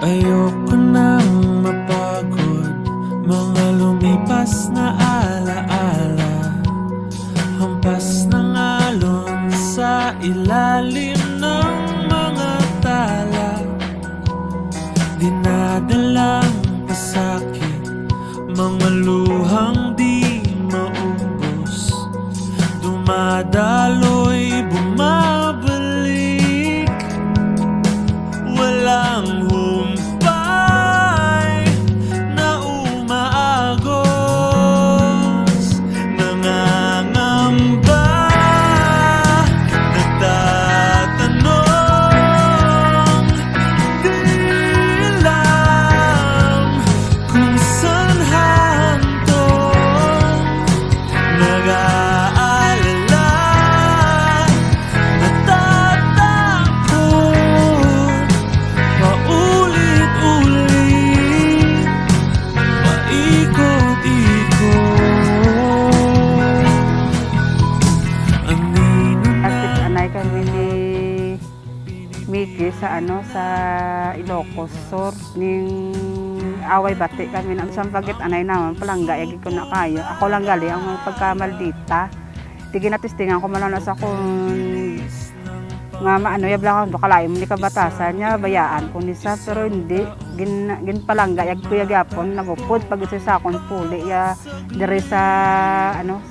Ayoko nang mapagod, mga lumipas na alaala, hampas ng alon sa ilalim ng mga tala. Dinadalang pasakit, mga luhang di maubos, dumadaloy, bumabalik, walang humpay na umaagos. Nangangamba, nagtatanong, di alam kung saan hahantong. Nag-aalala, natatakot, paulit-ulit, paikot-ikot. Anino na Anay kami ni Mickey sa Ilocos Sur ning away bati kami ng isang pagit anay naman palangga yagi ko na kayo ako lang gali ang pagkamaldita tigin natistingan ko man sa kung nga yabla ko bakalayo mo ni kabatasan niya bayaan ko ni sa pero hindi gin palangga yagi ko yagapon nagupod pag isa sa akong puli ya dire sa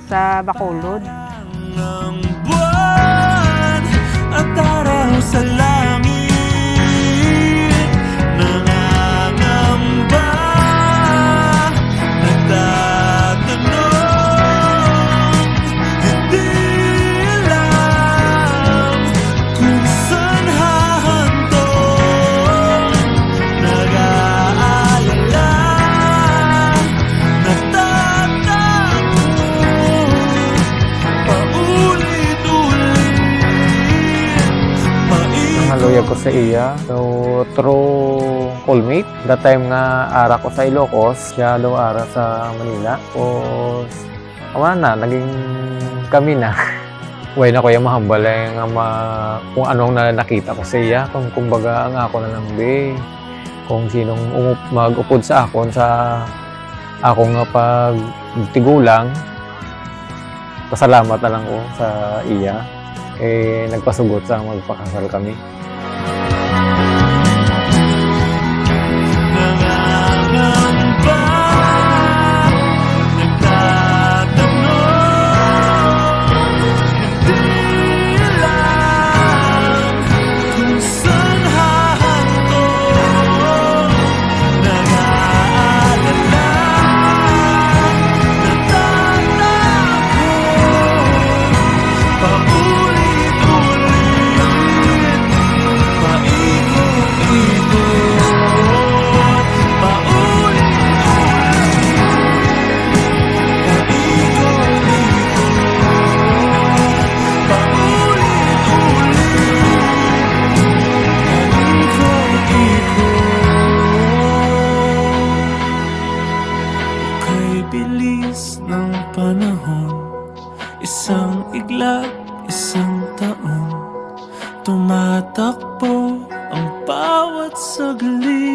sa Bacolod ng buwan at araw sa langit. Nangangamba, nagtatanong, hindi alam kung saan hahantong. Nag-aalala, natatakot, paulit-ulit, Haluyag ko sa iya. So, through callmate. That time nga ara ko sa Ilocos, siya daw ara sa Manila. Tapos, na, naging kami na. Way na ko yung mahambal kung anong nakita ko sa iya. Kumbaga, ang ako na lang be. Kung sinong mag-upod sa akon sa akong pagtigulang. Pasalamat na lang ko sa iya. Nagpasugot sa magpakasal kami. nangangamba, nagtatanong, hindi alam kung saan hahantong. Nag-aalala, natatakot, paulit-ulit, paikot-ikot, kay bilis ng panahon, isang iglap, isang taon, tumatakbo ang bawat saglit.